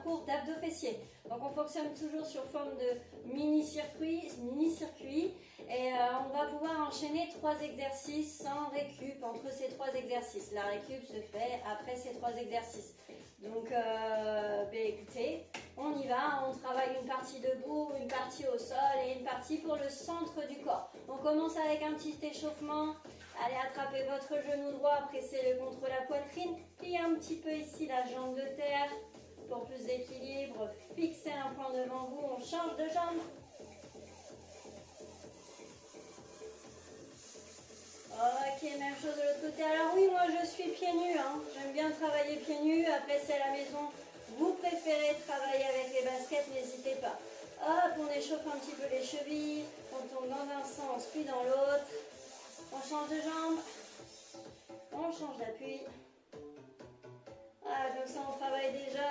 cours d'abdos fessiers. Donc on fonctionne toujours sur forme de mini-circuit. Et on va pouvoir enchaîner 3 exercices sans récup entre ces 3 exercices. La récup se fait après ces 3 exercices. Donc écoutez, on y va, on travaille une partie debout, une partie au sol et une partie pour le centre du corps. On commence avec un petit échauffement. Allez, attrapez votre genou droit, pressez-le contre la poitrine. Pliez un petit peu ici la jambe de terre pour plus d'équilibre. Fixez un point devant vous, on change de jambe. Ok, même chose de l'autre côté. Alors oui, moi je suis pieds nus, hein. J'aime bien travailler pieds nus. Après, c'est à la maison. Vous préférez travailler avec les baskets, n'hésitez pas. Hop, on échauffe un petit peu les chevilles. On tourne dans un sens, puis dans l'autre. On change de jambe. On change d'appui. Voilà, comme ça on travaille déjà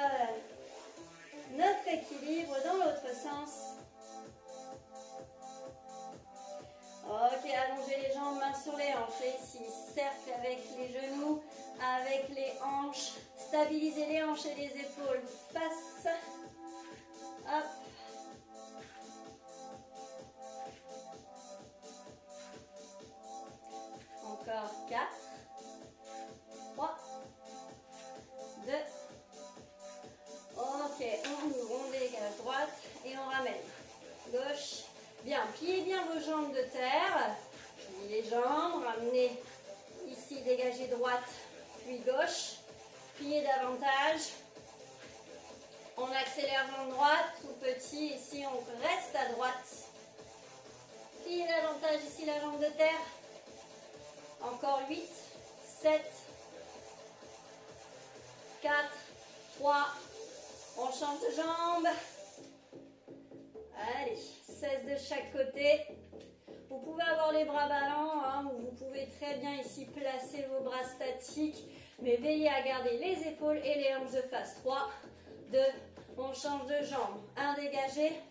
notre équilibre dans l'autre sens. Ok, allongez les jambes, mains sur les hanches. Et ici, cercle avec les genoux, avec les hanches. Stabilisez les hanches et les épaules face. Hop. Encore 4. 3. 2. Ok, on ouvre, on dégage droite et on ramène. Gauche. Bien, pliez bien vos jambes de terre. Pliez les jambes, ramenez ici, dégagez droite, puis gauche. Pliez davantage. On accélère jambe droite, tout petit. Ici, on reste à droite. Pliez davantage ici la jambe de terre. Encore 8, 7, 4, 3. On change de jambe. Allez, 16 de chaque côté. Vous pouvez avoir les bras ballants, hein, ou vous pouvez très bien ici placer vos bras statiques, mais veillez à garder les épaules et les hanches de face. 3, 2, on change de jambe. 1, dégagé,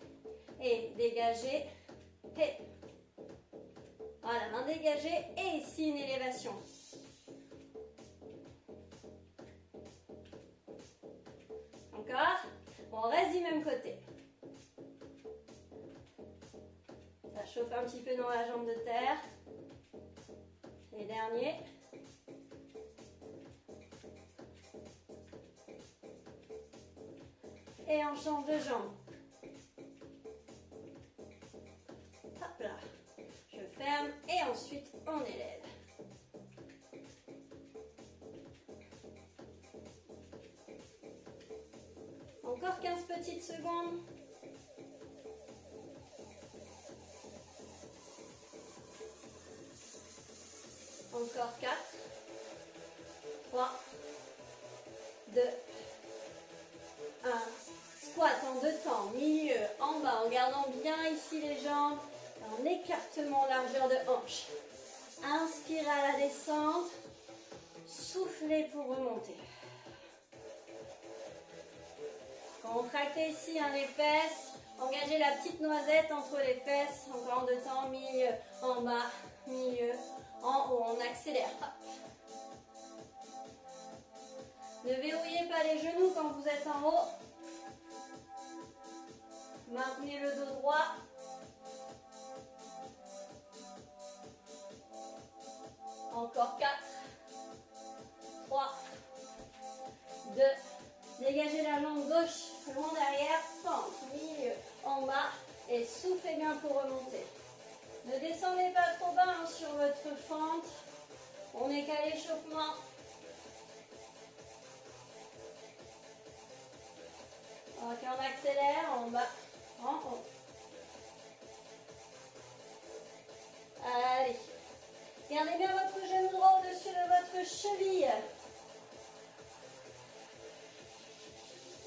et dégagé, et voilà, main dégagée, et ici une élévation. Encore, on reste du même côté. Ça chauffe un petit peu dans la jambe de terre. Les derniers. Et on change de jambe. Hop là. Je ferme et ensuite on élève. Encore 15 petites secondes. Encore 4, 3, 2, 1. Squat en 2 temps, milieu, en bas, en gardant bien ici les jambes, en écartement largeur de hanche. Inspirez à la descente, soufflez pour remonter. Contractez ici les fesses, engagez la petite noisette entre les fesses, encore en 2 temps, milieu, en bas, milieu, en haut, on accélère. Ne verrouillez pas les genoux quand vous êtes en haut. Maintenez le dos droit. Encore 4, 3, 2, dégagez la jambe gauche, loin derrière, centre, milieu, en bas, et soufflez bien pour remonter. Ne descendez pas trop bas sur votre fente. On n'est qu'à l'échauffement. Ok, on accélère en bas, en haut. Allez. Gardez bien votre genou droit au-dessus de votre cheville.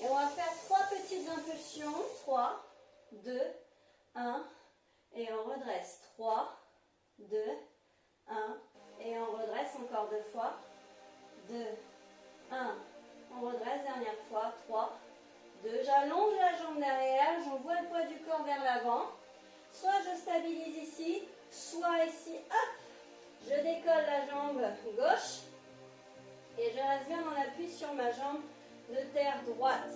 Et on va faire 3 petites impulsions. 3, 2, 1. Et on redresse. 3, 2, 1. Et on redresse encore 2 fois. 2, 1. On redresse, dernière fois. 3, 2. J'allonge la jambe derrière. J'envoie le poids du corps vers l'avant. Soit je stabilise ici, soit ici. Hop. Je décolle la jambe gauche. Et je reste bien dans l'appui sur ma jambe de terre droite.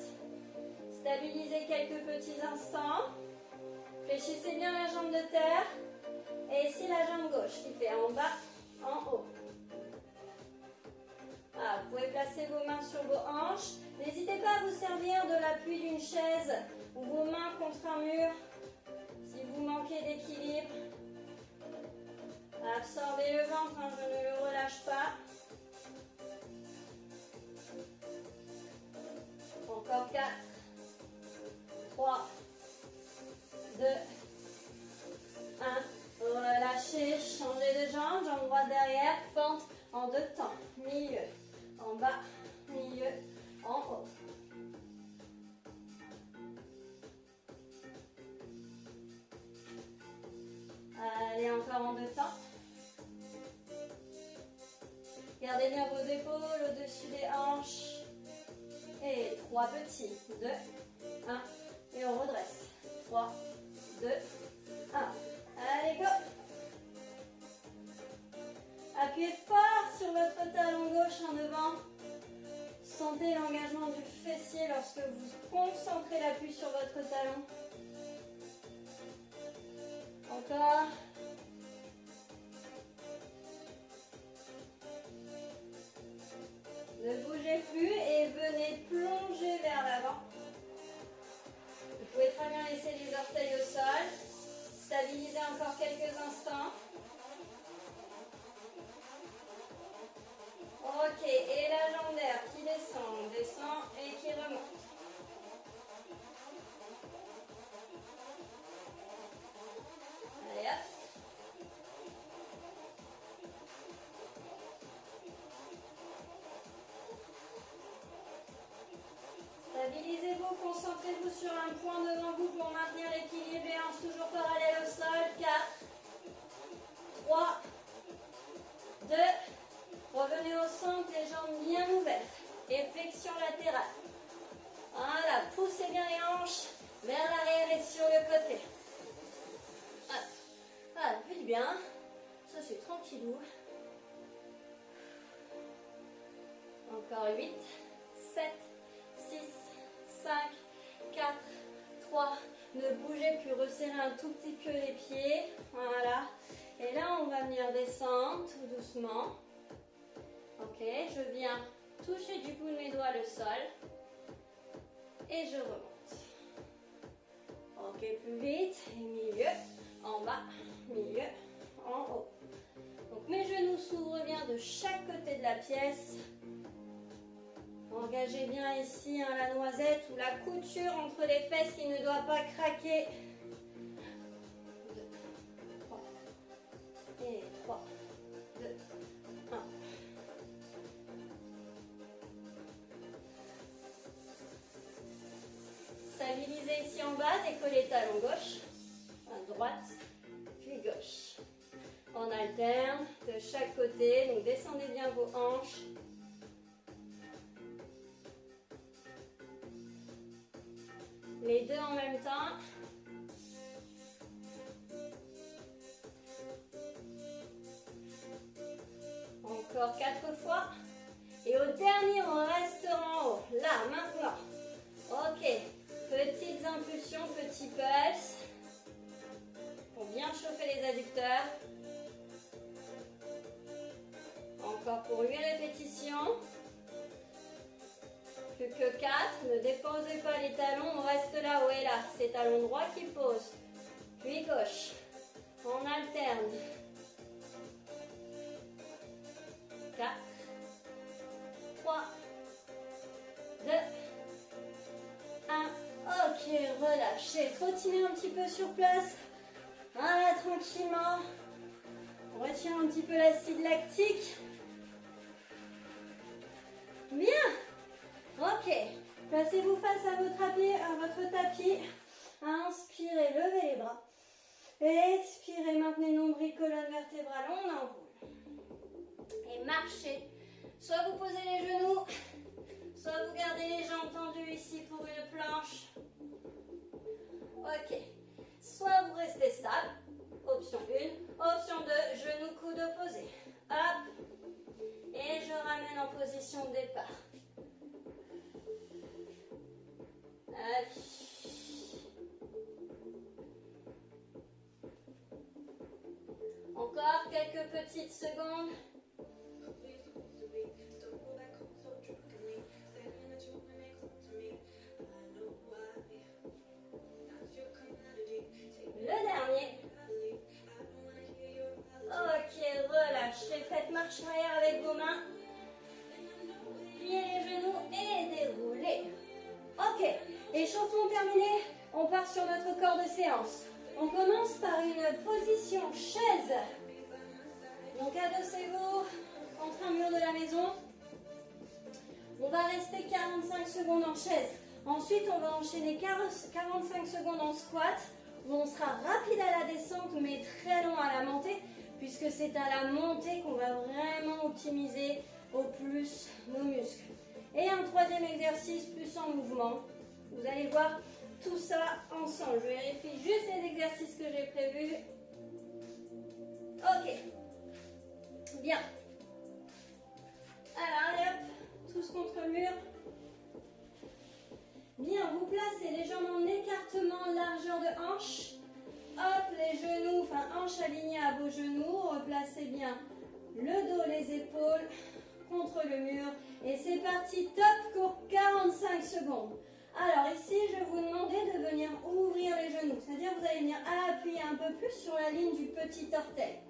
Stabilisez quelques petits instants. Fléchissez bien la jambe de terre. Et ici la jambe gauche qui fait en bas, en haut. Voilà, vous pouvez placer vos mains sur vos hanches. N'hésitez pas à vous servir de l'appui d'une chaise ou vos mains contre un mur si vous manquez d'équilibre. Absorbez le ventre, hein, je ne le relâche pas. Encore 4, 3, 2, 1. Relâchez, changez de jambe, jambe droite derrière, fente en deux temps. Milieu, en bas, milieu, en haut. Allez, encore en deux temps. Gardez bien vos épaules au-dessus des hanches. Et 3 petits. 2, 1. Et on redresse. 3, 2, 1. Allez, go. Appuyez fort sur votre talon gauche en devant. Sentez l'engagement du fessier lorsque vous concentrez l'appui sur votre talon. Encore. Ne bougez plus et venez plonger vers l'avant. Vous pouvez très bien laisser les orteils au sol. Stabilisez encore quelques instants. Ok, et la jambe d'air qui descend et qui remonte. Allez hop. Stabilisez-vous, concentrez-vous sur un point devant vous pour maintenir l'équilibre, les hanches toujours parallèles au sol. 4, 3, 2, revenez au centre, les jambes bien ouvertes. Et flexion latérale. Voilà, poussez bien les hanches vers l'arrière et sur le côté. Voilà, faites bien. Ça c'est tranquillou. Encore 8, 7, 6, 5, 4, 3. Ne bougez plus, resserrez un tout petit peu les pieds. Voilà. Et là, on va venir descendre tout doucement. Ok, je viens toucher du bout de mes doigts le sol. Et je remonte. Ok, plus vite. Et milieu, en bas, milieu, en haut. Donc mes genoux s'ouvrent bien de chaque côté de la pièce. Engagez bien ici hein, la noisette ou la couture entre les fesses qui ne doit pas craquer. 2, 3. Et 3, 2, 1. Stabilisez ici en bas, décollez talon gauche, à droite, puis gauche. On alterne de chaque côté, donc descendez bien vos hanches. Les deux en même temps. Encore 4 fois. Et au dernier, on reste en haut. Là, maintenant. Ok. Petites impulsions, petits pulses. Pour bien chauffer les adducteurs. Encore pour 8 répétitions. Plus que 4. Ne déposez pas les talons. On reste là-haut et là. C'est talon droit qui pose. Puis gauche. On alterne. 4, 3, 2, 1. Ok, relâchez. Trottinez un petit peu sur place. Voilà, tranquillement. On retient un petit peu l'acide lactique. Bien. Ok. Placez-vous face à votre tapis. Inspirez, levez les bras. Expirez, maintenez nombril, colonne vertébrale. On enroule. Et marchez. Soit vous posez les genoux, soit vous gardez les jambes tendues ici pour une planche. Ok. Soit vous restez stable. Option 1. Option 2, genoux, coude opposé. Hop. Et je ramène en position de départ. quelques petites secondes. Le dernier. Ok, relâchez. Faites marche arrière avec vos mains. Pliez les genoux et déroulez. Ok, échauffement terminé. On part sur notre corps de séance. On commence par une position chaise. Donc adossez-vous contre un mur de la maison. On va rester 45 secondes en chaise. Ensuite, on va enchaîner 45 secondes en squat, où on sera rapide à la descente, mais très long à la montée, puisque c'est à la montée qu'on va vraiment optimiser au plus nos muscles. Et un troisième exercice plus en mouvement. Vous allez voir tout ça ensemble. Je vérifie juste les exercices que j'ai prévus. Ok. Bien. Alors, allez hop, tous contre le mur. Bien, vous placez les jambes en écartement, largeur de hanche. Hop, les genoux, enfin hanches alignées à vos genoux. Replacez bien le dos, les épaules contre le mur. Et c'est parti, top pour 45 secondes. Alors ici, je vais vous demander de venir ouvrir les genoux. C'est-à-dire que vous allez venir appuyer un peu plus sur la ligne du petit orteil.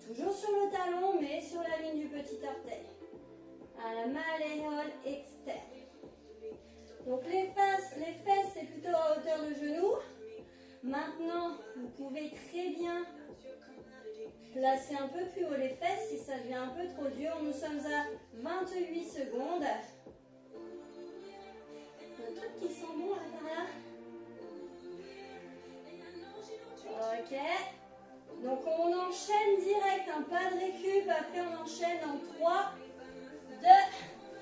Toujours sur le talon, mais sur la ligne du petit orteil. À la malléole externe. Donc les fesses, c'est plutôt à hauteur de genou. Maintenant, vous pouvez très bien placer un peu plus haut les fesses si ça devient un peu trop dur. Nous sommes à 28 secondes. Un truc qui sent bon là par là. Ok. Donc on enchaîne direct, un pas de récup. Après on enchaîne en 3, 2,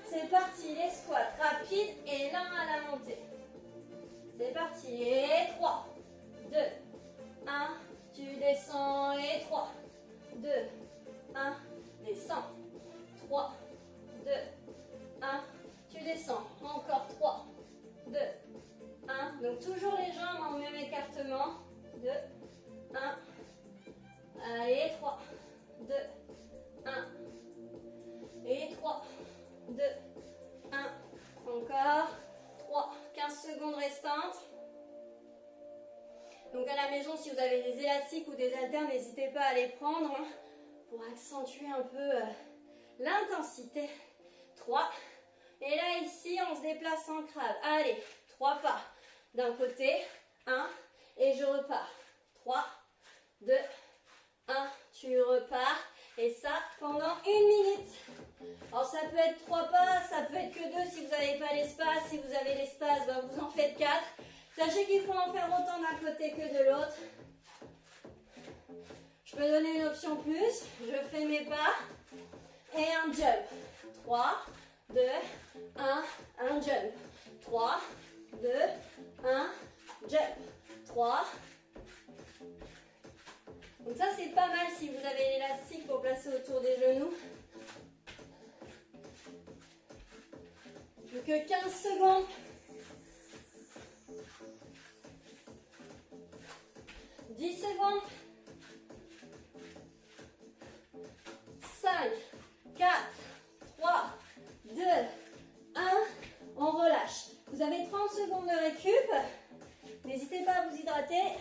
c'est parti. Les squats rapides et lents à la montée. C'est parti. Et 3, 2, 1. Tu descends et 3, 2, 1. Descends. 3, 2, 1. Tu descends. Encore 3, 2, 1. Donc toujours les jambes en même écartement. 2, 1. Allez, 3, 2, 1. Et 3, 2, 1. Encore 3, 15 secondes restantes. Donc à la maison, si vous avez des élastiques ou des haltères, n'hésitez pas à les prendre pour accentuer un peu l'intensité. 3. Et là, ici, on se déplace en crabe. Allez, 3 pas d'un côté. 1. Et je repars. 3, 2, 1. Tu repars. Et ça, pendant 1 minute. Alors, ça peut être 3 pas, ça peut être que 2 si vous n'avez pas l'espace. Si vous avez l'espace, ben, vous en faites 4. Sachez qu'il faut en faire autant d'un côté que de l'autre. Je peux donner une option plus. Je fais mes pas. Et un jump. 3, 2, 1. Un jump. 3, 2, 1. Jump. 3. Donc ça, c'est pas mal si vous avez l'élastique pour placer autour des genoux. Plus que 15 secondes. 10 secondes. 5, 4, 3, 2, 1. On relâche. Vous avez 30 secondes de récup. N'hésitez pas à vous hydrater.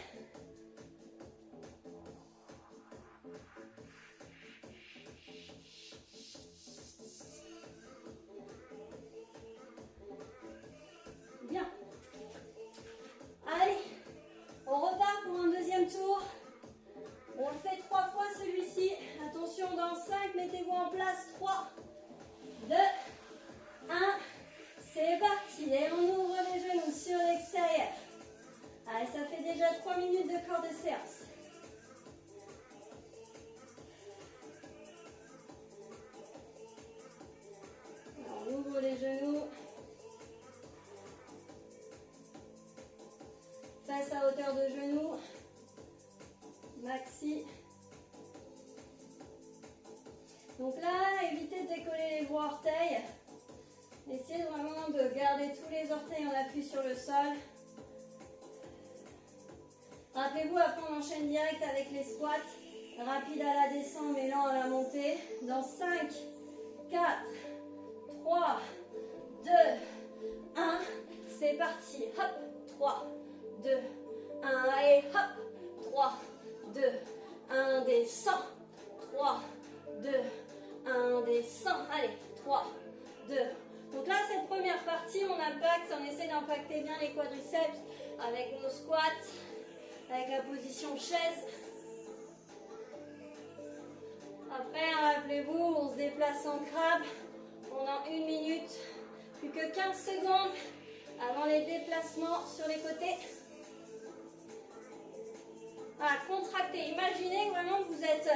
Bien. Allez, on repart pour un deuxième tour. On le fait 3 fois celui-ci. Attention, dans 5, mettez-vous en place. 3, 2, 1. C'est parti. Et on ouvre les genoux sur l'extérieur. Allez, ça fait déjà 3 minutes de corps de séance. On ouvre les genoux. Face à hauteur de genou. Maxi. Donc là, évitez de décoller les gros orteils. Essayez vraiment de garder tous les orteils en appui sur le sol. Rappelez-vous, après on enchaîne direct avec les squats. Rapide à la descente, mais lent à la montée. Dans 5, 4, 3, 2, 1. C'est parti. Hop, 3, 2, 1. Et hop, 3, 2, 1. Descend. 3, 2, 1. Descend. Allez, 3, 2. Donc là, cette première partie, on impacte, on essaie d'impacter bien les quadriceps avec nos squats, avec la position chaise. Après, rappelez-vous, on se déplace en crabe pendant 1 minute, plus que 15 secondes avant les déplacements sur les côtés. Voilà, contractez. Imaginez vraiment que vous êtes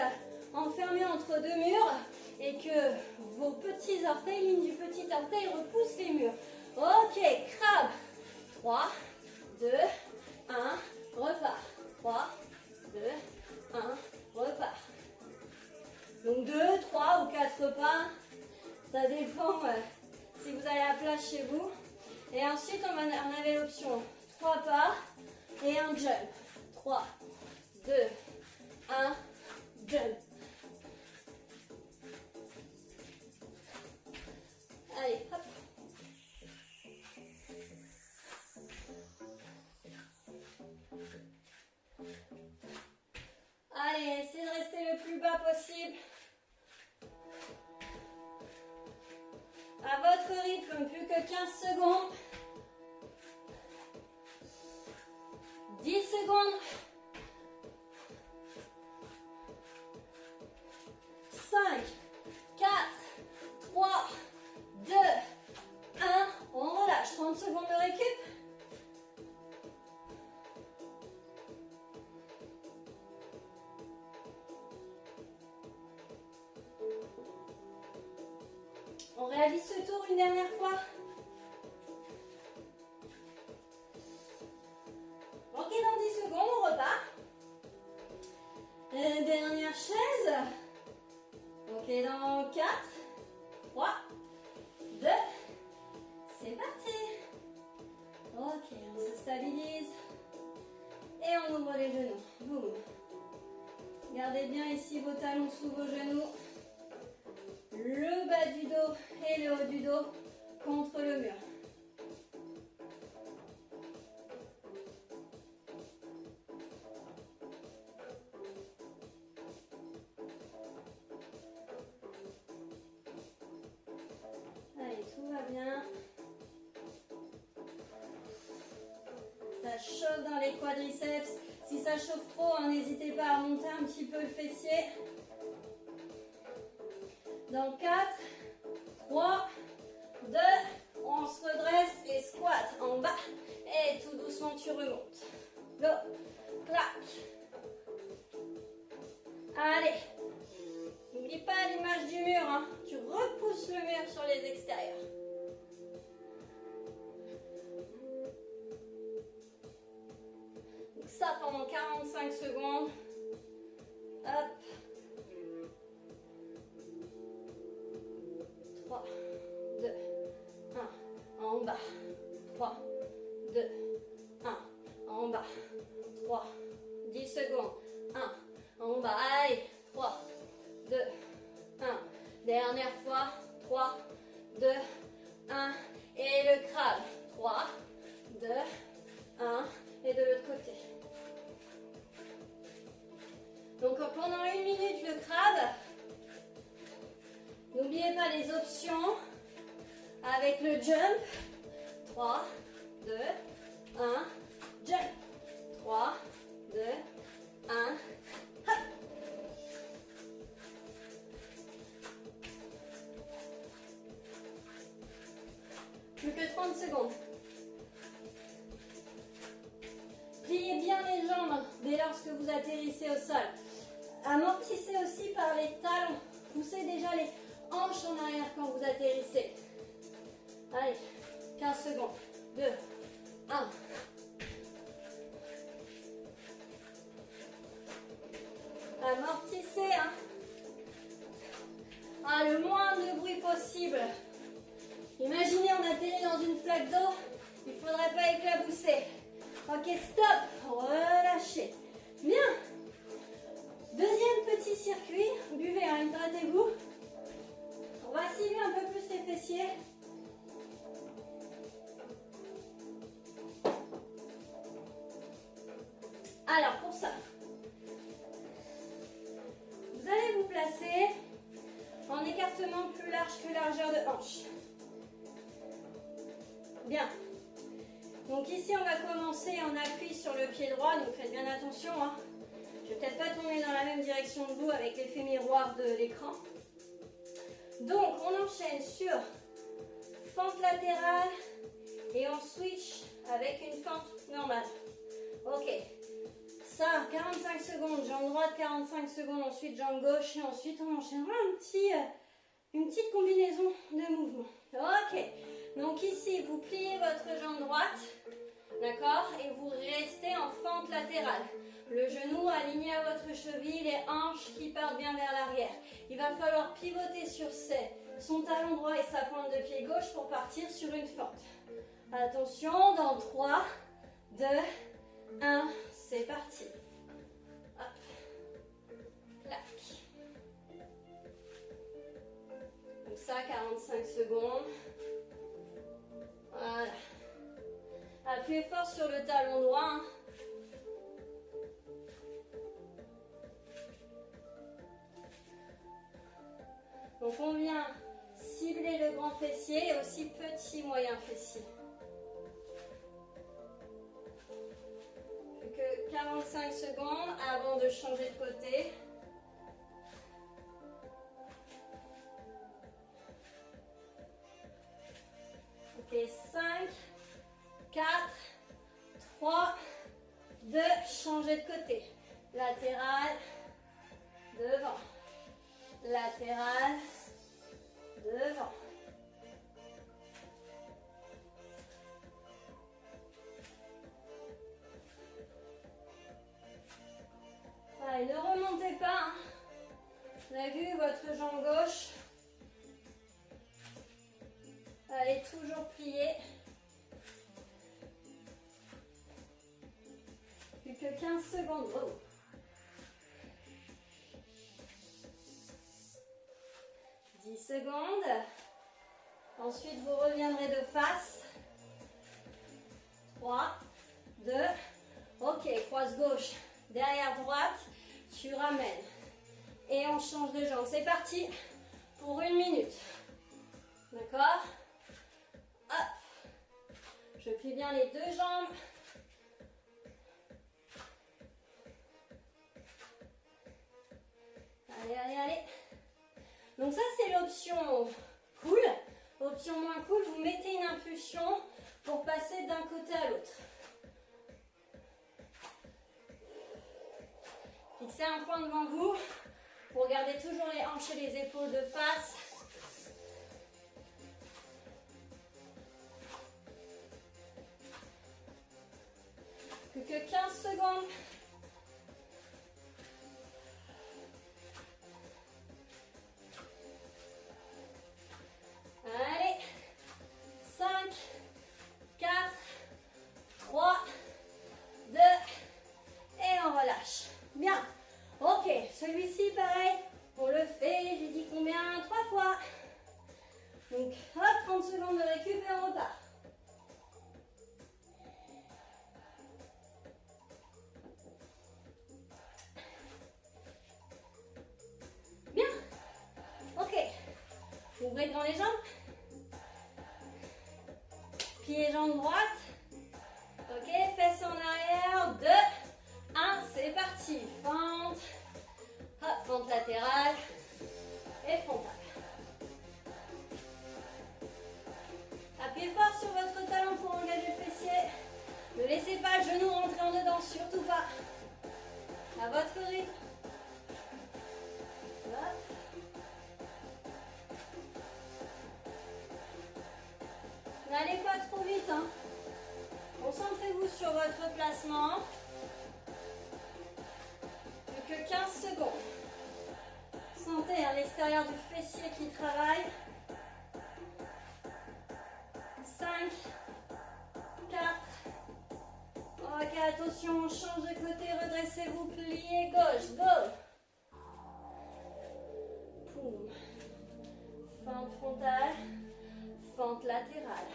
enfermé entre deux murs et que vos petits orteils, ligne du petit orteil, repoussent les murs. Ok, crabe. 3, 2, 1, repart. 3, 2, 1, repart. Donc 2, 3 ou 4 pas, ça dépend si vous avez la place chez vous. Et ensuite, on avait l'option 3 pas et un jump. 3, 2, 1, jump. Allez, hop. Allez, essayez de rester le plus bas possible. À votre rythme, plus que 15 secondes. 10 secondes. 5, 4, 3, 2, 1. On relâche. 30 secondes de récup. On réalise ce tour une dernière fois. Ok, dans 10 secondes, on repart. Dernière chaise. Ok, dans 4, 3, 2, c'est parti. Ok, on se stabilise. Et on ouvre les genoux. Boum. Gardez bien ici vos talons sous vos genoux. Le bas du dos et le haut du dos contre le mur. Allez, tout va bien. Ça chauffe dans les quadriceps. Si ça chauffe trop, n'hésitez pas à monter un petit peu le fessier. Dans 4, 3, 2, on se redresse et squat en bas. Et tout doucement, tu remontes. Go, clac. Allez. N'oublie pas l'image du mur. Hein. Tu repousses le mur sur les extérieurs. Donc ça pendant 45 secondes. Hop. 3, 2, 1, en bas. 3, 2, 1, en bas. 3, 10 secondes. 1, en bas. Allez, 3, 2, 1. Dernière fois. 3, 2, 1. Et le crabe. 3, 2, 1. Et de l'autre côté. Donc pendant 1 minute, le crabe. N'oubliez pas les options avec le jump. 3, 2, 1, jump. 3, 2, 1, hop. Plus que 30 secondes. Pliez bien les jambes dès lors que vous atterrissez au sol. Amortissez aussi par les talons. Poussez déjà les hanches en arrière quand vous atterrissez. Allez, 15 secondes. 2, 1. Amortissez. Hein. Ah, le moins de bruit possible. Imaginez, on atterrit dans une flaque d'eau. Il ne faudrait pas éclabousser. Ok, stop. Relâchez. Bien. Deuxième petit circuit, buvez, hein, hydratez-vous. On va cibler un peu plus les fessiers. Alors pour ça, vous allez vous placer en écartement plus large que largeur de hanche. Bien. Donc ici on va commencer en appui sur le pied droit, donc faites bien attention, hein. Je ne vais peut-être pas tourner dans la même direction que vous avec l'effet miroir de l'écran. Donc on enchaîne sur fente latérale et on switch avec une fente normale. Ok. Ça, 45 secondes, jambe droite, 45 secondes, ensuite jambe gauche et ensuite on enchaînera une petite combinaison de mouvements. Ok. Donc ici, vous pliez votre jambe droite, d'accord, et vous restez en fente latérale. Le genou aligné à votre cheville, les hanches qui partent bien vers l'arrière. Il va falloir pivoter sur son talon droit et sa pointe de pied gauche pour partir sur une fente. Attention, dans 3, 2, 1, c'est parti. Hop, clac. Comme ça, 45 secondes. Voilà. Appuyez fort sur le talon droit. Hein. Donc on vient cibler le grand fessier et aussi petit moyen fessier. Plus que 45 secondes avant de changer de côté. Ok, 5, 4, 3, 2, changez de côté. Latéral, devant. Latéral, devant. Allez, ne remontez pas. Hein. Vous avez vu votre jambe gauche. Elle est toujours pliée. Plus que 15 secondes. Oh. 10 secondes. Ensuite, vous reviendrez de face. 3, 2. Ok, croise gauche, derrière droite. Tu ramènes. Et on change de jambe. C'est parti pour 1 minute. D'accord? Hop. Je plie bien les deux jambes. Allez, allez, allez. Donc ça, c'est l'option cool. Option moins cool, vous mettez une impulsion pour passer d'un côté à l'autre. Fixez un point devant vous pour garder toujours les hanches et les épaules de face. Plus que 15 secondes. Allez, 5, 4, 3, 2, et on relâche. Bien. Ok, celui-ci, pareil, on le fait, j'ai dit combien? 3 fois. Donc, hop, 30 secondes de récup et on repart. Bien. Ok. Ouvrez devant les jambes. Pied, jambe droite. Ok, fesses en arrière. 2, 1, c'est parti. Fente. Hop, fente latérale. Et frontale. Appuyez fort sur votre talon pour engager le fessier. Ne laissez pas le genou rentrer en dedans, surtout pas. À votre rythme. Hop. N'allez pas trop vite. Hein. Concentrez-vous sur votre placement. Plus que 15 secondes. Sentez à l'extérieur du fessier qui travaille. 5, 4. Ok, attention, on change de côté, redressez-vous, pliez gauche, go. Fente frontale, fente latérale.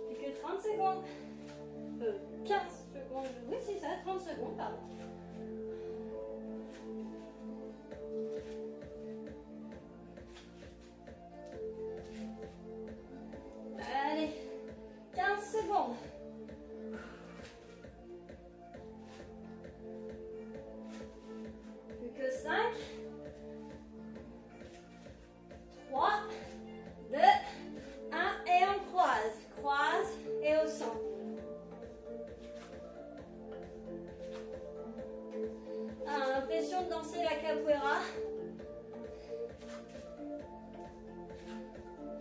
Plus que 30 secondes. 15 secondes. Oui, c'est ça, 30 secondes, pardon. Allez, 15 secondes. Plus que 5. 3, 2, 1 et on croise. Croise et au centre. L'impression de danser la capoeira.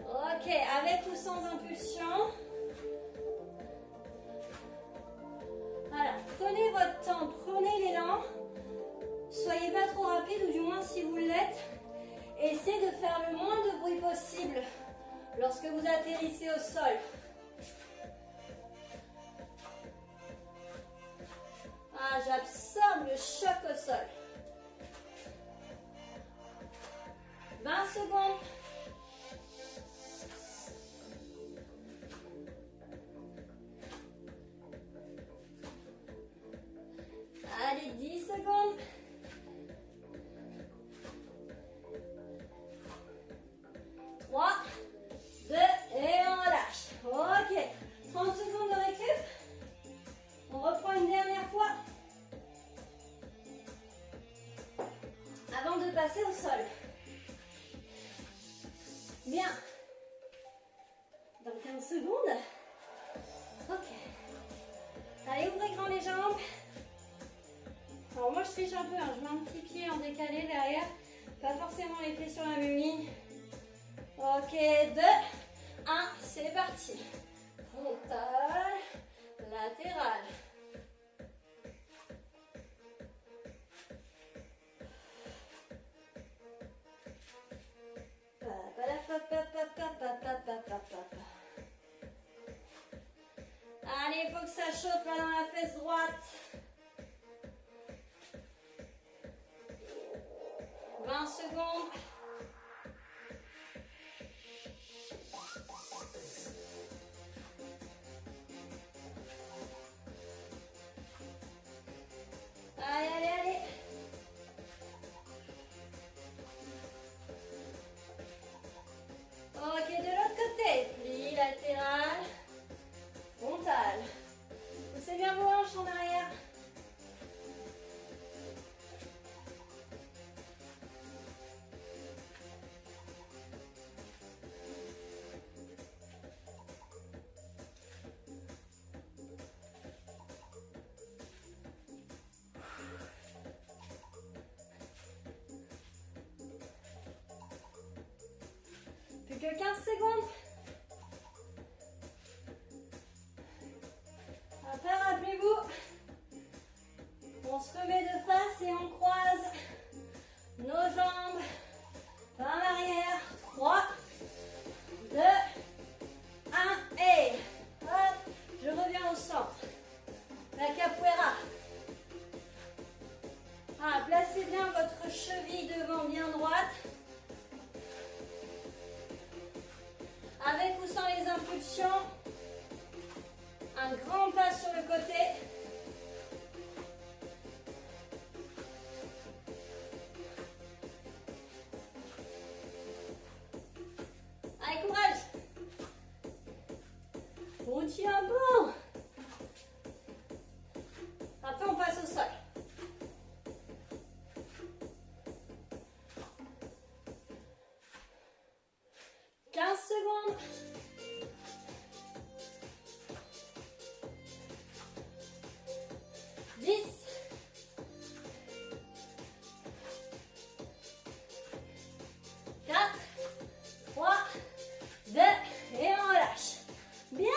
Ok, avec ou sans impulsion. Voilà, prenez votre temps, prenez l'élan. Soyez pas trop rapide, ou du moins si vous l'êtes, essayez de faire le moins de bruit possible lorsque vous atterrissez au sol. Ah, j'absorbe le choc au sol. 20 secondes. Allez, 10 secondes. 3, 2 et on relâche. Ok, 30 secondes de récup. On reprend une dernière fois. Avant de passer au sol. Bien. Dans 15 secondes. Ok. Allez, ouvrez grand les jambes. Alors moi je triche un peu, hein. Je mets un petit pied en décalé derrière. Pas forcément les pieds sur la même ligne. Ok, 2, 1, c'est parti. Frontal, latéral. Allez, il faut que ça chauffe là dans la fesse droite. 20 secondes. Allez, allez, allez. Ok, de l'autre côté. Pli latéral. Frontal. Poussez bien vos hanches en arrière. Plus que 15 secondes. Après, rappelez-vous, on se remet de face et on croise nos jambes par l'arrière. 3, 2, 1 et hop, je reviens au centre. La capoeira. Ah, placez bien votre cheville devant, bien droite. Avec ou sans les impulsions. Un grand pas sur le côté. Allez, courage. On tient bon. Après, on passe au sol. Secondes. 10. 4, 3, 2 et on relâche. Bien.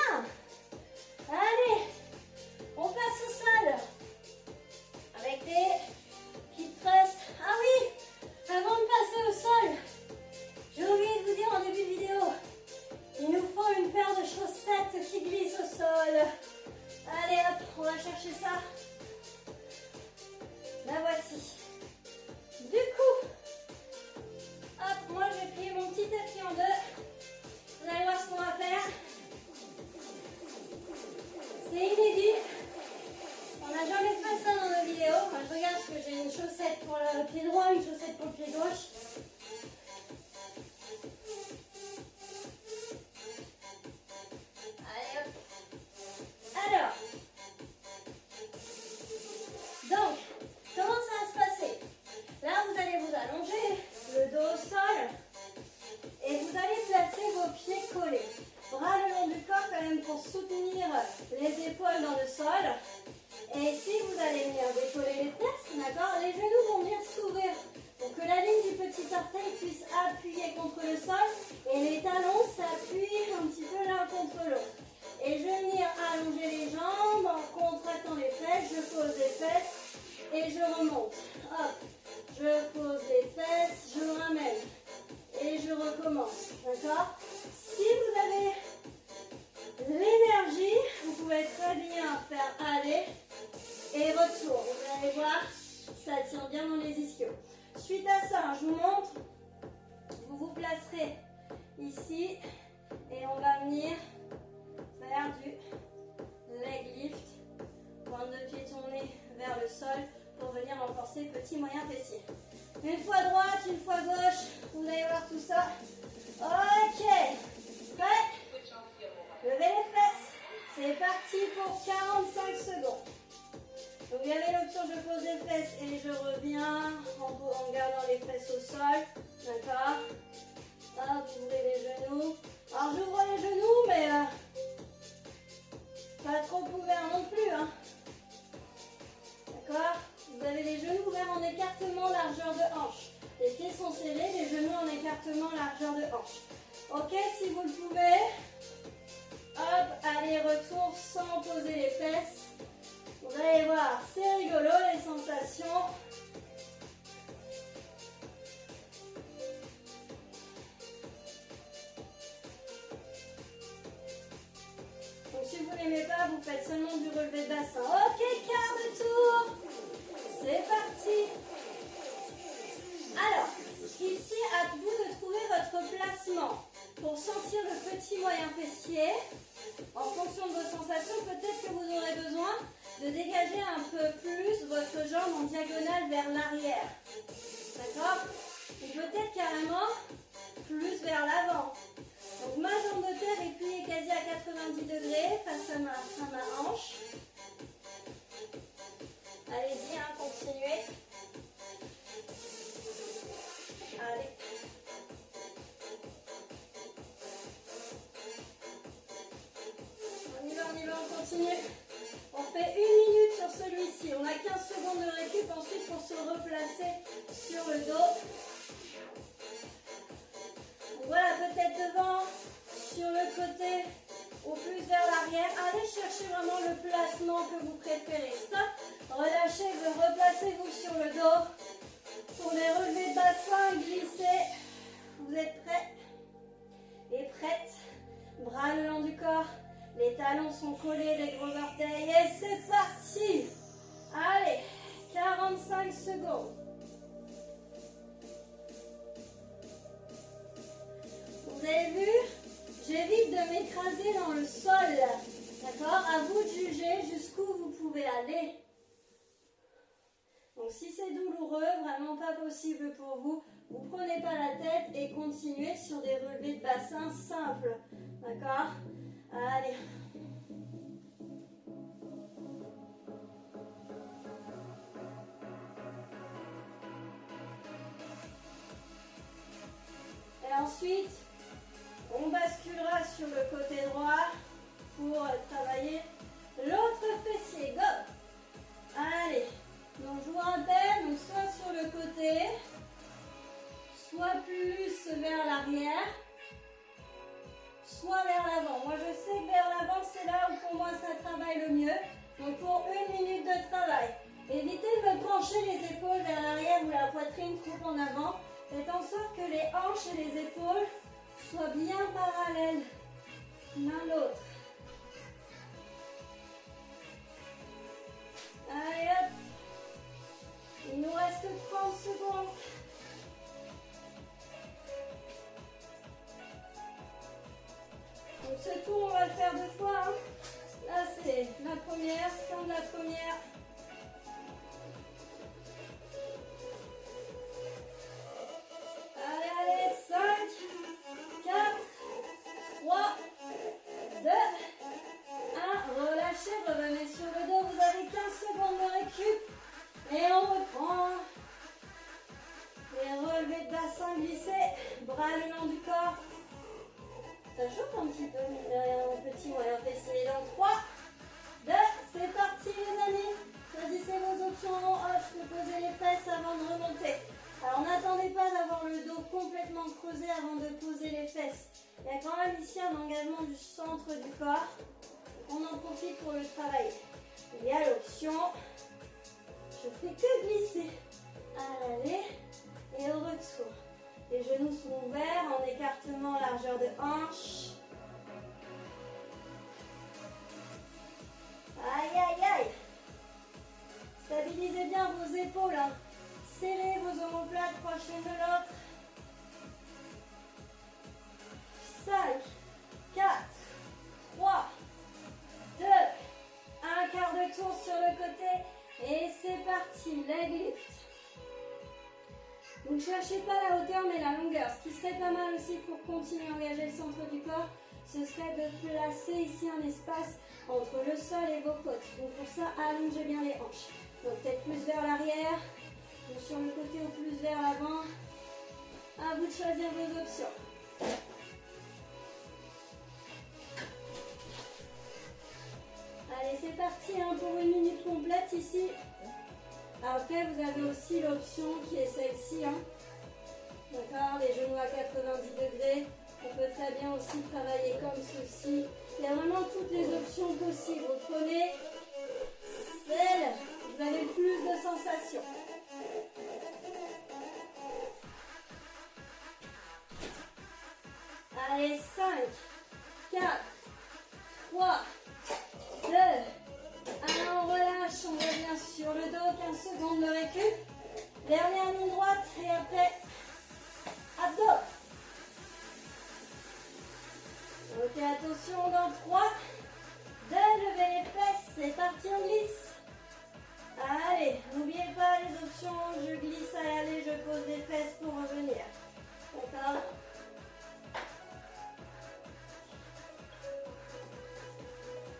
Allez, on passe au sol. Avec des petites tresses. Ah oui, avant de passer au sol, j'ai oublié de vous dire en début de vidéo, on chevalier haut. Moi, je regarde parce que j'ai une chaussette pour le pied droit, une chaussette pour le pied gauche. Allez, hop. Alors, donc, comment ça va se passer? Là, vous allez vous allonger, le dos au sol, et vous allez placer vos pieds collés. Bras le long du corps quand même pour soutenir les épaules dans le sol. Et ici, vous allez venir décoller les fesses, d'accord? Les genoux vont venir s'ouvrir pour que la ligne du petit orteil puisse appuyer contre le sol et les talons s'appuient un petit peu l'un contre l'autre. Et je vais venir allonger les jambes en contractant les fesses, je pose les fesses et je remonte. Hop, je pose les fesses, je ramène et je recommence, d'accord? Si vous avez l'énergie, vous pouvez très bien faire aller et retour. Vous allez voir, ça tire bien dans les ischios. Suite à ça, je vous montre, vous vous placerez ici et on va venir faire du leg lift. Pointe de pied tournée vers le sol pour venir renforcer petit moyen fessier. Une fois droite, une fois gauche, vous allez voir tout ça. Ok, prêt? Levez les fesses. C'est parti pour 45 secondes. Donc il y avait l'option je pose les fesses et je reviens en gardant les fesses au sol. D'accord? Hop, vous ouvrez les genoux. Alors j'ouvre les genoux, mais pas trop ouvert non plus. Hein. D'accord? Vous avez les genoux ouverts en écartement largeur de hanche. Les pieds sont serrés, les genoux en écartement largeur de hanche. Ok, si vous le pouvez. Hop, aller-retour sans poser les fesses. Vous allez voir, c'est rigolo les sensations. Donc si vous n'aimez pas, vous faites seulement du relevé de bassin. Ok, quart de tour. C'est parti. Alors, ici, à vous de trouver votre placement. Pour sentir le petit moyen fessier, en fonction de vos sensations, peut-être que vous aurez besoin de dégager un peu plus votre jambe en diagonale vers l'arrière. D'accord? Ou peut-être carrément plus vers l'avant. Donc ma jambe de terre est pliée quasi à 90 degrés face à ma hanche. Allez-y, hein, continuez. Allez. On continue. On fait 1 minute sur celui-ci. On a 15 secondes de récup ensuite pour se replacer sur le dos. Voilà, peut-être devant, sur le côté ou plus vers l'arrière. Allez chercher vraiment le placement que vous préférez. Stop. Relâchez, replacez-vous sur le dos. Pour les relevés de bassin, glissez. Vous êtes prêts et prêtes. Bras le long du corps. Les talons sont collés, les gros orteils. Et c'est parti. Allez, 45 secondes. Vous avez vu? J'évite de m'écraser dans le sol. D'accord? À vous de juger jusqu'où vous pouvez aller. Donc si c'est douloureux, vraiment pas possible pour vous, vous ne prenez pas la tête et continuez sur des relevés de bassin simples. D'accord? Allez. Et ensuite, on basculera sur le côté droit pour travailler l'autre fessier. Go! Allez. Donc je vous rappelle, donc soit sur le côté, soit plus vers l'arrière, soit vers l'avant. Moi je sais que vers l'avant c'est là où pour moi ça travaille le mieux. Donc pour 1 minute de travail, évitez de me pencher les épaules vers l'arrière ou la poitrine trop en avant. Faites en sorte que les hanches et les épaules soient bien parallèles l'un l'autre. Allez hop. Il nous reste 30 secondes. Donc ce tour, on va le faire 2 fois. Hein. Là, c'est la première, fin de la première. bras le long du corps. Ça chauffe un petit peu, un petit moyen fessier. Dans 3, 2, c'est parti les amis. Choisissez vos options en off de poser les fesses avant de remonter. Alors n'attendez pas d'avoir le dos complètement creusé avant de poser les fesses. Il y a quand même ici un engagement du centre du corps. On en profite pour le travailler. Il y a l'option, je fais que glisser à l'aller et au retour. Les genoux sont ouverts en écartement largeur de hanche. Aïe aïe aïe. Stabilisez bien vos épaules. Hein. Serrez vos omoplates proches l'une de l'autre. 5, 4, 3, 2, un quart de tour sur le côté. Et c'est parti, leg lift. Donc ne cherchez pas la hauteur mais la longueur. Ce qui serait pas mal aussi pour continuer à engager le centre du corps, ce serait de placer ici un espace entre le sol et vos côtes. Donc pour ça, allongez bien les hanches. Donc peut-être plus vers l'arrière, ou sur le côté ou plus vers l'avant. À vous de choisir vos options. Allez, c'est parti hein, pour une minute complète ici. Après, vous avez aussi l'option qui est celle-ci. Hein. D'accord, les genoux à 90 degrés. On peut très bien aussi travailler comme ceci. Il y a vraiment toutes les options possibles. Vous prenez celle où vous avez le plus de sensations. Allez, 5, 4, 3, 2, 1, on relâche, on revient sur le dos, 15 secondes de récup. Dernière ligne droite et après, abdos. Ok, attention, dans 3, 2, levez les fesses, c'est parti, on glisse. Allez, n'oubliez pas les options, je glisse à l'aller, je pose les fesses pour revenir. D'accord ?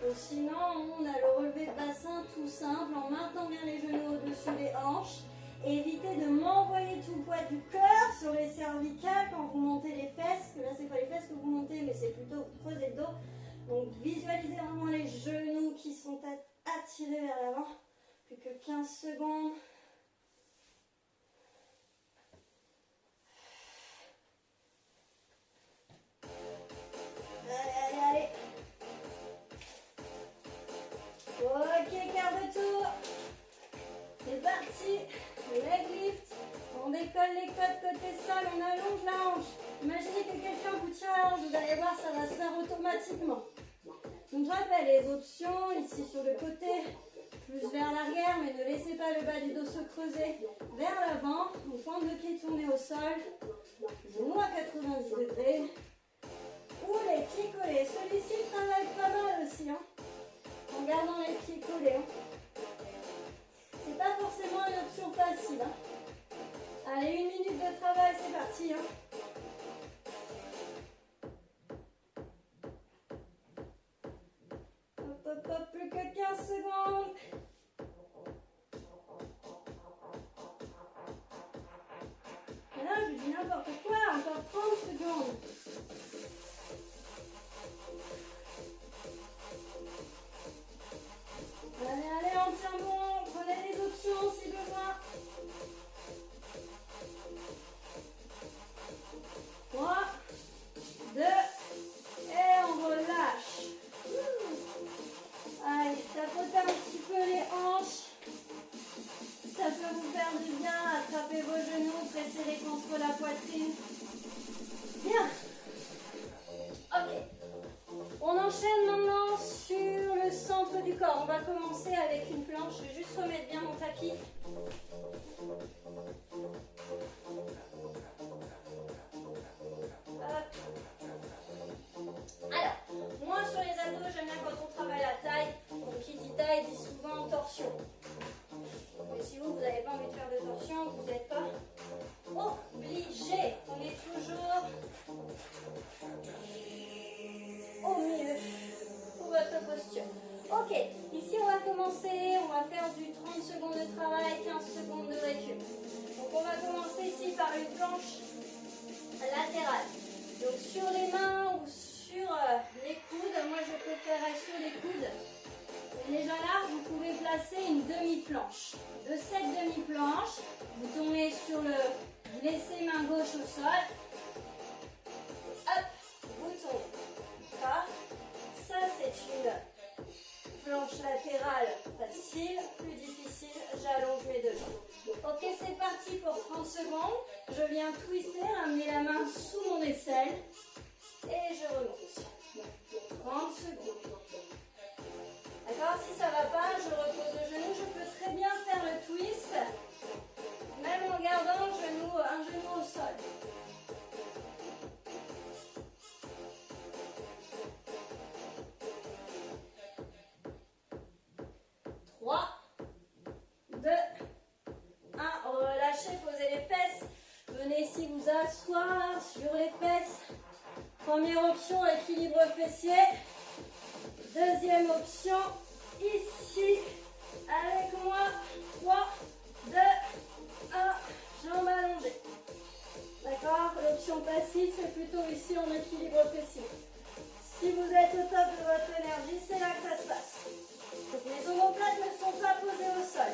Ou sinon, on a le relevé de bassin tout simple, en maintenant bien les genoux au-dessus des hanches. Évitez de m'envoyer tout le poids du cœur sur les cervicales quand vous montez les fesses, que là, c'est pas les fesses que vous montez, mais c'est plutôt creuser le dos. Donc, visualisez vraiment les genoux qui sont attirés vers l'avant. Plus que 15 secondes. Allez, allez, allez. Ok, quart de tour. C'est parti. Leg lift. On décolle les côtes côté sol, on allonge la hanche. Imaginez que quelqu'un vous tient la hanche, vous allez voir, ça va se faire automatiquement. Donc je rappelle les options, ici sur le côté, plus vers l'arrière, mais ne laissez pas le bas du dos se creuser vers l'avant. Donc pointe de pied tourné au sol, genoux à 90 degrés, ou les pieds collés. Celui-ci travaille pas mal aussi, hein, en gardant les pieds collés. Hein. C'est pas forcément une option facile. Hein. Allez, une minute de travail, c'est parti. Hein. Hop, hop, hop, plus que 15 secondes. Et là, je dis n'importe quoi, encore 30 secondes. Allez, allez, on tient bon. Prenez les options si besoin. 3, 2, et on relâche. Allez, tapotez un petit peu les hanches. Ça peut vous faire du bien. Attrapez vos genoux, pressez-les contre la poitrine. Bien. Ok. On enchaîne maintenant sur le centre du corps. On va commencer avec une planche. Je vais juste remettre bien mon tapis. Alors, moi sur les abdos, j'aime bien quand on travaille la taille. Donc qui dit taille dit souvent torsion. Mais si vous n'avez pas envie de faire de torsion, vous n'êtes pas obligé. On est toujours au mieux pour votre posture. Ok, ici on va commencer, on va faire du 30 secondes de travail, 15 secondes de récup. Donc on va commencer ici par une planche latérale. Donc sur les mains ou sur les coudes, moi je préférerais sur les coudes. Déjà là, vous pouvez placer une demi-planche. De cette demi-planche, vous tournez sur le... Vous laissez main gauche au sol. Hop, vous tournez. D'accord ? Ça, c'est une planche latérale facile. Plus difficile, j'allonge mes deux jambes. Ok, c'est parti pour 30 secondes. Je viens twister, amener la main sous mon aisselle. Et je remonte. 30 secondes. D'accord, si ça ne va pas, je repose le genou. Je peux très bien faire le twist, même en gardant un genou au sol. Trois, 2, 1. Relâchez, posez les fesses. Venez ici vous asseoir sur les fesses. Première option, équilibre fessier. Deuxième option, ici, avec moi, 3, 2, 1, jambes allongées. D'accord? L'option passive, c'est plutôt ici en équilibre fessier. Si vous êtes au top de votre énergie, c'est là que ça se passe. Donc les omoplates ne sont pas posées au sol.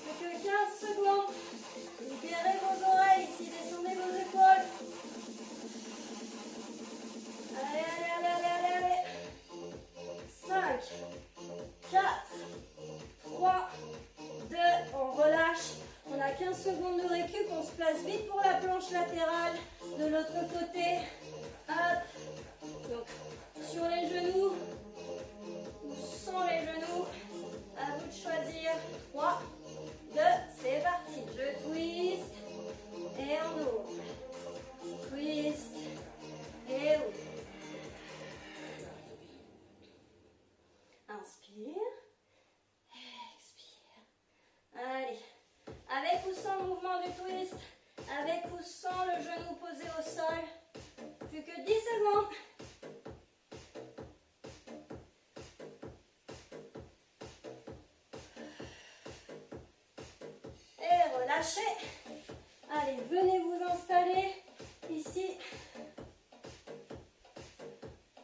Plus que 15 secondes. Libérez vos oreilles ici, descendez vos épaules. Allez, allez, allez, allez, allez, allez. 5, 4, 3, 2, on relâche. On a 15 secondes de récup, on se place vite pour la planche latérale. De l'autre côté, hop. Donc, sur les genoux, ou sans les genoux, à vous de choisir. 3, 2, c'est parti. Je twist et on ouvre. Twist et ouvre. Inspire, expire. Allez, avec ou sans mouvement du twist, avec ou sans le genou posé au sol, plus que 10 secondes. Et relâchez. Allez, venez vous installer ici.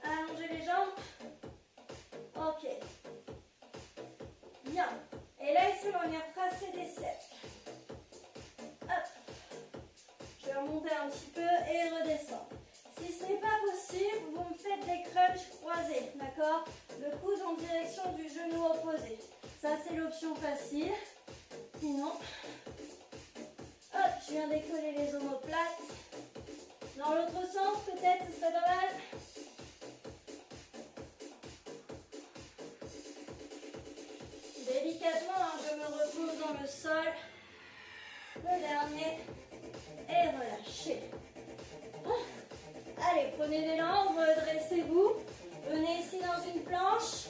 Allongez les jambes. Ok. Bien. Et là, ici, on va venir tracer des cercles. Hop. Je vais remonter un petit peu et redescendre. Si ce n'est pas possible, vous me faites des crunchs croisés. D'accord? Le coude en direction du genou opposé. Ça, c'est l'option facile. Sinon, hop, je viens décoller les omoplates. Dans l'autre sens, peut-être, ce serait pas mal. Délicatement, hein, je me repose dans le sol. Le dernier. Et relâchez. Allez, prenez l'élan, redressez-vous. Venez ici dans une planche.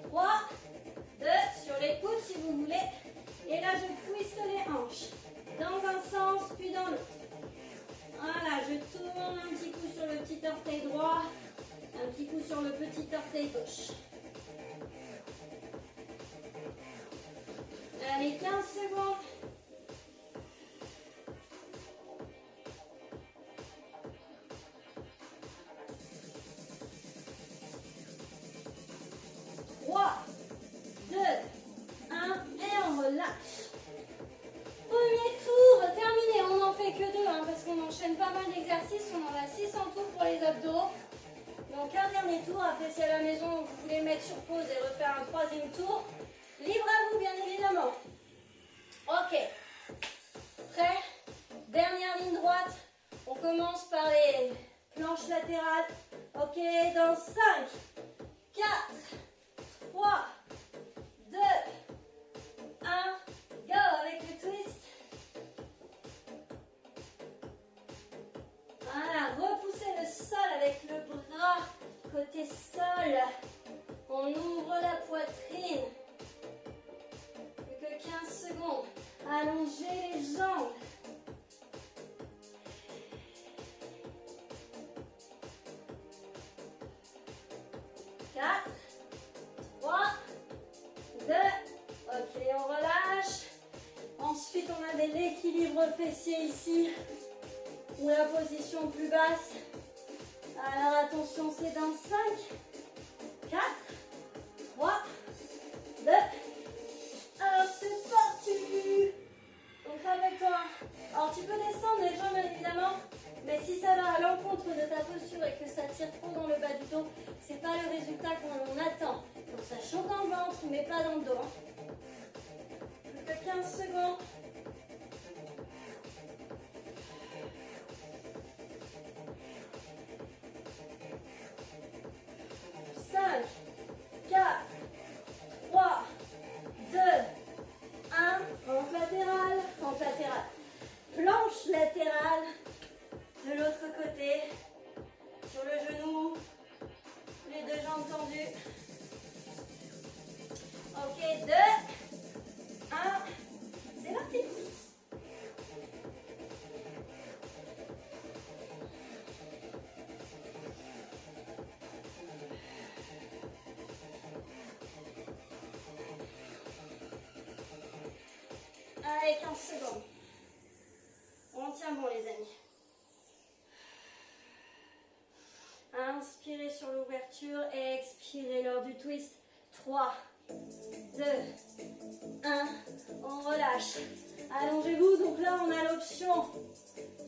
3, 2, sur les coudes si vous voulez. Et là, je twiste les hanches. Dans un sens, puis dans l'autre. Voilà, je tourne un petit coup sur le petit orteil droit. Un petit coup sur le petit orteil gauche. Allez, 15 secondes. Pas mal d'exercices, on en a 6 en tout pour les abdos. Donc un dernier tour, après si à la maison vous voulez mettre sur pause et refaire un troisième tour, libre à vous bien évidemment. Ok, prêt? Dernière ligne droite, on commence par les planches latérales. Ok, dans 5, 4, 3, 2, 1, go avec le twist. Voilà, repoussez le sol avec le bras côté sol. On ouvre la poitrine. Plus que 15 secondes. Allongez les jambes. Quatre, 3, 2, ok, on relâche. Ensuite, on a des moindre fessier ici ou la position plus basse. Alors attention, c'est dans 5, 4, 3, 2. Alors c'est parti. Donc rappelle-toi. Alors tu peux descendre les jambes bien évidemment, mais si ça va à l'encontre de ta posture et que ça tire trop dans le bas du dos, c'est pas le résultat qu'on attend. Donc ça chauffe dans le ventre, mais pas dans le dos. Plus que 15 secondes. 5, 4, 3, 2, 1. Fente latérale, fente latérale. Planche latérale. De l'autre côté. Sur le genou. Les deux jambes tendues. Ok, 2, 1. C'est parti. Allez, 15 secondes. On tient bon, les amis. Inspirez sur l'ouverture et expirez lors du twist. 3, 2, 1. On relâche. Allongez-vous. Donc là, on a l'option.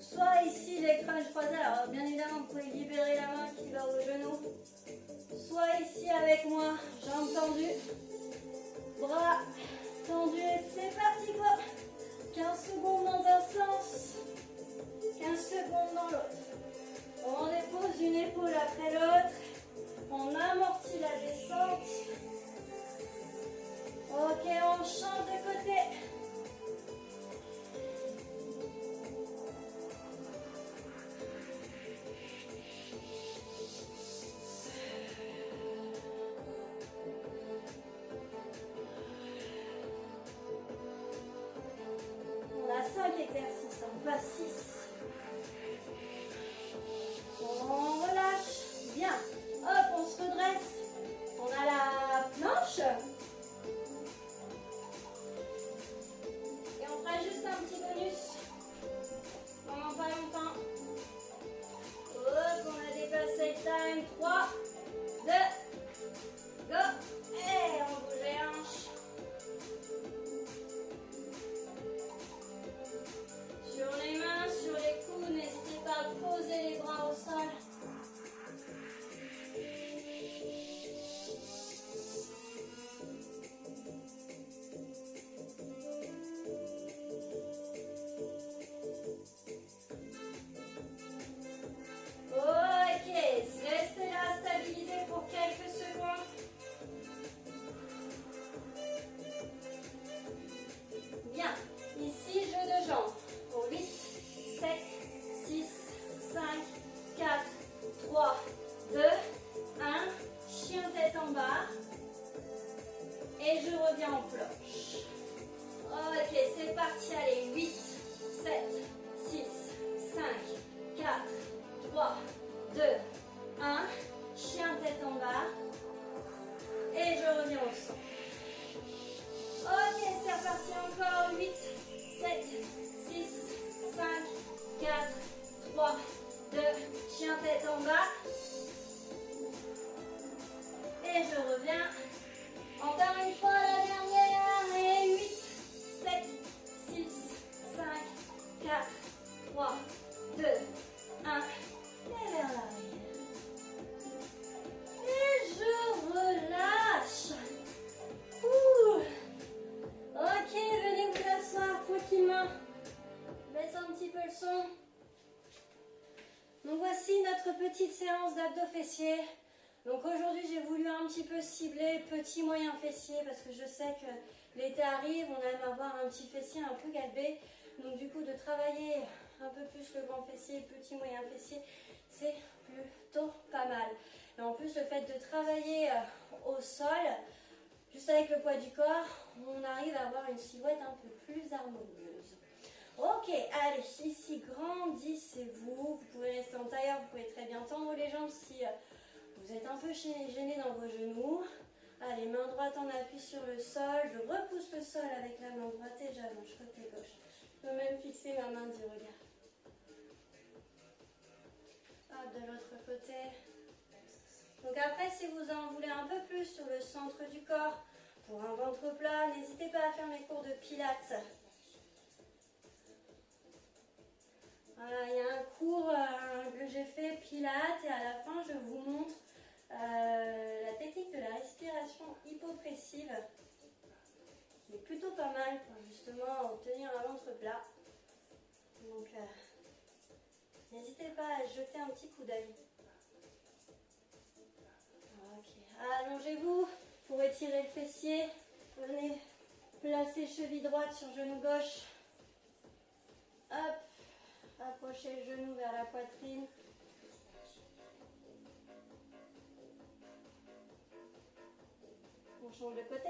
Soit ici, les crunchs croisés. Alors, bien évidemment, vous pouvez libérer la main qui va au genou. Soit ici avec moi, jambes tendues. Bras tendus. Et c'est parti, quoi. 15 secondes dans un sens. 15 secondes dans l'autre. On dépose une épaule après l'autre. On amortit la descente. Ok, on change de côté. On a 5 exercices, on passe 6. On relâche. Bien. Hop, on se redresse. On a la planche. Et on fera juste un petit bonus. Pendant pas longtemps. Hop, on a dépassé le time. 3, 2, go. Et on bouge les hanches. Sur les mains, sur les coudes, n'hésitez pas à poser les bras au sol. Ok, restez là, stabilisez pour quelques secondes. Bien, ici, jeu de jambes. Pour 8, 7, 6, 5, 4, 3, 2, 1. Chien tête en bas. Et je reviens en planche. Ok, c'est parti. Allez, 8, 7, 6, 5, 4, 3, 2, 1. Chien tête en bas. Et je reviens au sol. Ok, c'est reparti encore. 8, 7, 6, 5, 4, 3, 2. Chien tête en bas. Et je reviens. Encore une fois, la dernière. Et 8, 7, 6, 5, 4, 3, 2, 1. Et vers l'arrière. Et je relâche. Ouh. Ok, venez vous asseoir tranquillement. Baisse un petit peu le son. Donc voici notre petite séance d'abdos fessiers. Donc aujourd'hui j'ai voulu un petit peu cibler petit moyen fessier parce que je sais que l'été arrive, on aime avoir un petit fessier un peu galbé. Donc du coup de travailler un peu plus le grand fessier, petit moyen fessier, c'est plutôt pas mal. Et en plus le fait de travailler au sol, juste avec le poids du corps, on arrive à avoir une silhouette un peu plus harmonieuse. Ok, allez, ici grandissez-vous. Vous pouvez rester en tailleur, vous pouvez très bien tendre les jambes si vous êtes un peu gêné dans vos genoux. Allez, main droite en appui sur le sol. Je repousse le sol avec la main droite et j'allonge côté gauche. Je peux même fixer ma main du regard. Hop, de l'autre côté. Donc après, si vous en voulez un peu plus sur le centre du corps, pour un ventre plat, n'hésitez pas à faire mes cours de pilates. Voilà, il y a un cours que j'ai fait pilates et à la fin, je vous montre la technique de la respiration hypopressive. Qui est plutôt pas mal pour justement obtenir un ventre plat. Donc, n'hésitez pas à jeter un petit coup d'œil. Ok, allongez-vous pour étirer le fessier. Venez placer cheville droite sur genou gauche. Hop, approchez le genou vers la poitrine. On change de côté.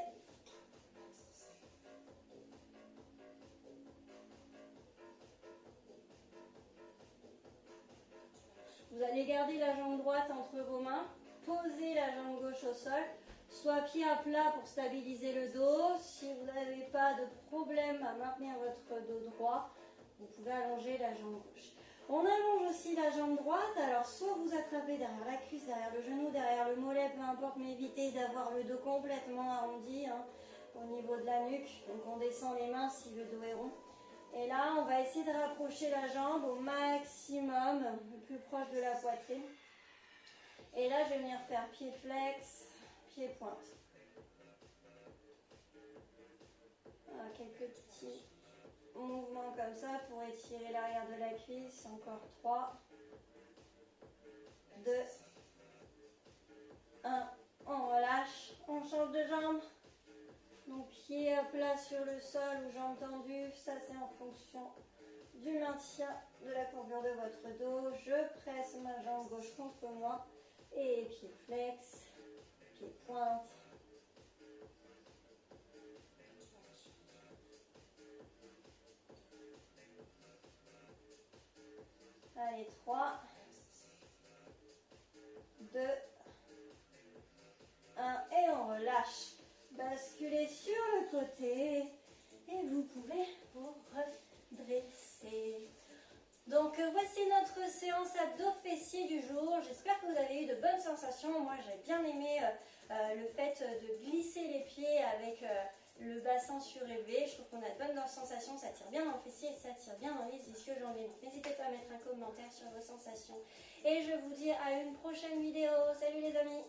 Vous allez garder la jambe droite entre vos mains, posez la jambe gauche au sol, soit pied à plat pour stabiliser le dos. Si vous n'avez pas de problème à maintenir votre dos droit, vous pouvez allonger la jambe gauche. On allonge aussi la jambe droite, alors soit vous attrapez derrière la cuisse, derrière le genou, derrière le mollet, peu importe, mais évitez d'avoir le dos complètement arrondi au niveau de la nuque. Donc on descend les mains si le dos est rond. Et là, on va essayer de rapprocher la jambe au maximum, le plus proche de la poitrine. Et là, je vais venir faire pied flex, pied pointe. Voilà, quelques petits mouvements comme ça pour étirer l'arrière de la cuisse. Encore 3, 2, 1. On relâche, on change de jambe. Donc pied à plat sur le sol ou jambes tendues, ça c'est en fonction du maintien de la courbure de votre dos. Je presse ma jambe gauche contre moi et pied flex, pied pointe. Allez, 3, 2, 1 et on relâche. Basculez sur le côté et vous pouvez vous redresser. Donc voici notre séance abdos fessiers du jour. J'espère que vous avez eu de bonnes sensations. Moi j'ai bien aimé le fait de glisser les pieds avec le bassin surélevé. Je trouve qu'on a de bonnes sensations. Ça tire bien dans le fessier et ça tire bien dans les ischio-jambiers. N'hésitez pas à mettre un commentaire sur vos sensations. Et je vous dis à une prochaine vidéo. Salut les amis!